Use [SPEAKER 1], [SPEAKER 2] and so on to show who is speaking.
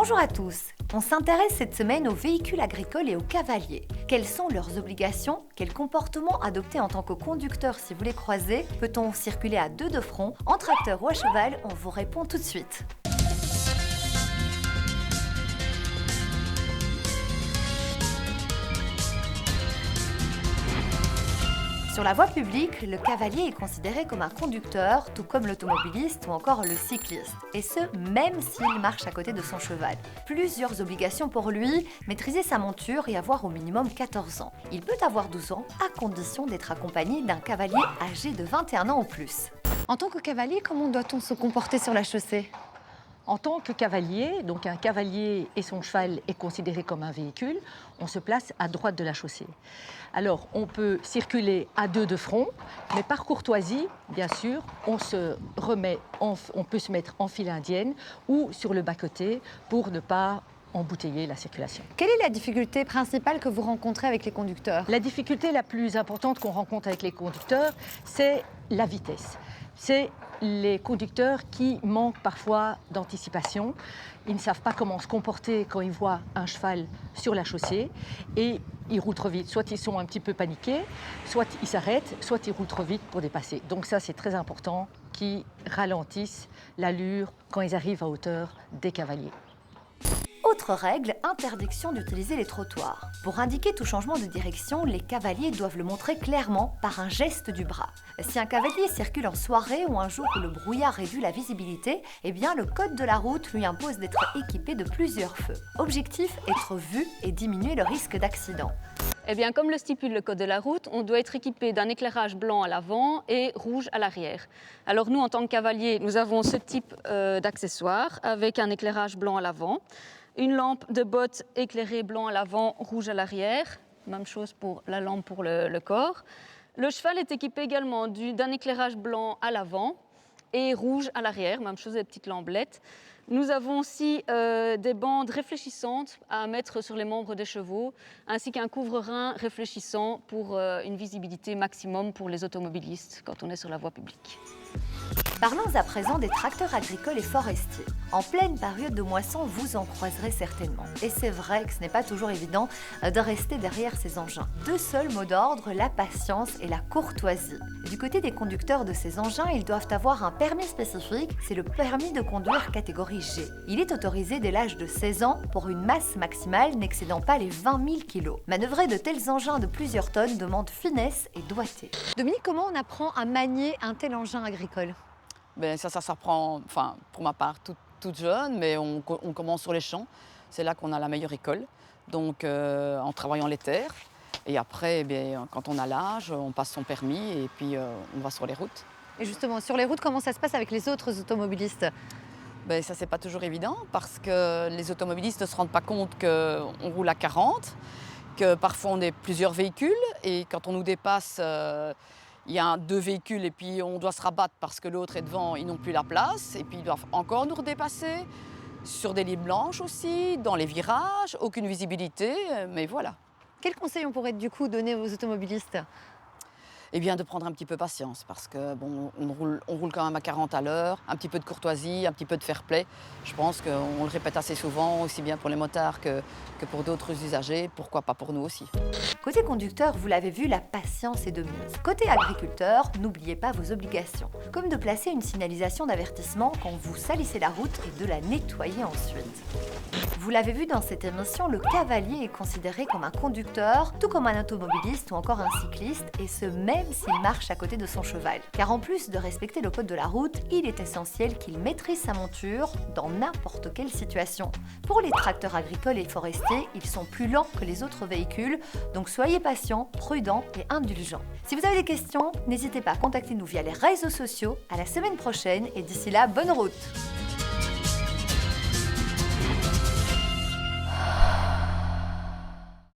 [SPEAKER 1] Bonjour à tous. On s'intéresse cette semaine aux véhicules agricoles et aux cavaliers. Quelles sont leurs obligations? Quel comportement adopter en tant que conducteur si vous les croisez? Peut-on circuler à deux de front, en tracteur ou à cheval? On vous répond tout de suite. Sur la voie publique, le cavalier est considéré comme un conducteur, tout comme l'automobiliste ou encore le cycliste, et ce, même s'il marche à côté de son cheval. Plusieurs obligations pour lui, maîtriser sa monture et avoir au minimum 14 ans. Il peut avoir 12 ans, à condition d'être accompagné d'un cavalier âgé de 21 ans ou plus. En tant que cavalier, comment doit-on se comporter sur la chaussée ?
[SPEAKER 2] En tant que cavalier, donc un cavalier et son cheval est considéré comme un véhicule, on se place à droite de la chaussée. Alors, on peut circuler à deux de front, mais par courtoisie, bien sûr, on peut se mettre en file indienne ou sur le bas-côté pour ne pas embouteiller la circulation.
[SPEAKER 1] Quelle est la difficulté principale que vous rencontrez avec les conducteurs?
[SPEAKER 2] La difficulté la plus importante qu'on rencontre avec les conducteurs, c'est la vitesse. C'est les conducteurs qui manquent parfois d'anticipation. Ils ne savent pas comment se comporter quand ils voient un cheval sur la chaussée et ils roulent trop vite. Soit ils sont un petit peu paniqués, soit ils s'arrêtent, soit ils roulent trop vite pour dépasser. Donc ça, c'est très important qu'ils ralentissent l'allure quand ils arrivent à hauteur des cavaliers.
[SPEAKER 1] Autre règle, interdiction d'utiliser les trottoirs. Pour indiquer tout changement de direction, les cavaliers doivent le montrer clairement par un geste du bras. Si un cavalier circule en soirée ou un jour où le brouillard réduit la visibilité, eh bien le code de la route lui impose d'être équipé de plusieurs feux. Objectif, être vu et diminuer le risque d'accident.
[SPEAKER 3] Eh bien, comme le stipule le code de la route, on doit être équipé d'un éclairage blanc à l'avant et rouge à l'arrière. Alors nous, en tant que cavaliers, nous avons ce type d'accessoires avec un éclairage blanc à l'avant, une lampe de botte éclairée blanc à l'avant, rouge à l'arrière, même chose pour la lampe pour le corps. Le cheval est équipé également d'un éclairage blanc à l'avant et rouge à l'arrière, même chose des petites lampelettes. Nous avons aussi des bandes réfléchissantes à mettre sur les membres des chevaux, ainsi qu'un couvre-rein réfléchissant pour une visibilité maximum pour les automobilistes quand on est sur la voie publique.
[SPEAKER 1] Parlons à présent des tracteurs agricoles et forestiers. En pleine période de moisson, vous en croiserez certainement. Et c'est vrai que ce n'est pas toujours évident de rester derrière ces engins. Deux seuls mots d'ordre, la patience et la courtoisie. Du côté des conducteurs de ces engins, ils doivent avoir un permis spécifique, c'est le permis de conduire catégorie G. Il est autorisé dès l'âge de 16 ans pour une masse maximale n'excédant pas les 20 000 kg. Manœuvrer de tels engins de plusieurs tonnes demande finesse et doigté. Dominique, comment on apprend à manier un tel engin agricole ?
[SPEAKER 4] Ça s'apprend, pour ma part, toute jeune, mais on commence sur les champs. C'est là qu'on a la meilleure école, donc en travaillant les terres. Et après, quand on a l'âge, on passe son permis et puis on va sur les routes.
[SPEAKER 1] Et justement, sur les routes, comment ça se passe avec les autres automobilistes ?
[SPEAKER 4] Ça, c'est pas toujours évident parce que les automobilistes ne se rendent pas compte qu'on roule à 40, que parfois on est plusieurs véhicules et quand on nous dépasse, il y a deux véhicules et puis on doit se rabattre parce que l'autre est devant, ils n'ont plus la place et puis ils doivent encore nous redépasser sur des lignes blanches aussi, dans les virages, aucune visibilité, mais voilà.
[SPEAKER 1] Quel conseil on pourrait du coup donner aux automobilistes ?
[SPEAKER 4] Eh bien, de prendre un petit peu patience parce que on roule quand même à 40 à l'heure, un petit peu de courtoisie, un petit peu de fair play. Je pense qu'on le répète assez souvent, aussi bien pour les motards que pour d'autres usagers, pourquoi pas pour nous aussi.
[SPEAKER 1] Côté conducteur, vous l'avez vu, la patience est de mise. Côté agriculteur, n'oubliez pas vos obligations, comme de placer une signalisation d'avertissement quand vous salissez la route et de la nettoyer ensuite. Vous l'avez vu dans cette émission, le cavalier est considéré comme un conducteur, tout comme un automobiliste ou encore un cycliste, et ce même s'il marche à côté de son cheval. Car en plus de respecter le code de la route, il est essentiel qu'il maîtrise sa monture dans n'importe quelle situation. Pour les tracteurs agricoles et forestiers, ils sont plus lents que les autres véhicules, donc soyez patients, prudents et indulgents. Si vous avez des questions, n'hésitez pas à contacter nous via les réseaux sociaux. À la semaine prochaine et d'ici là, bonne route!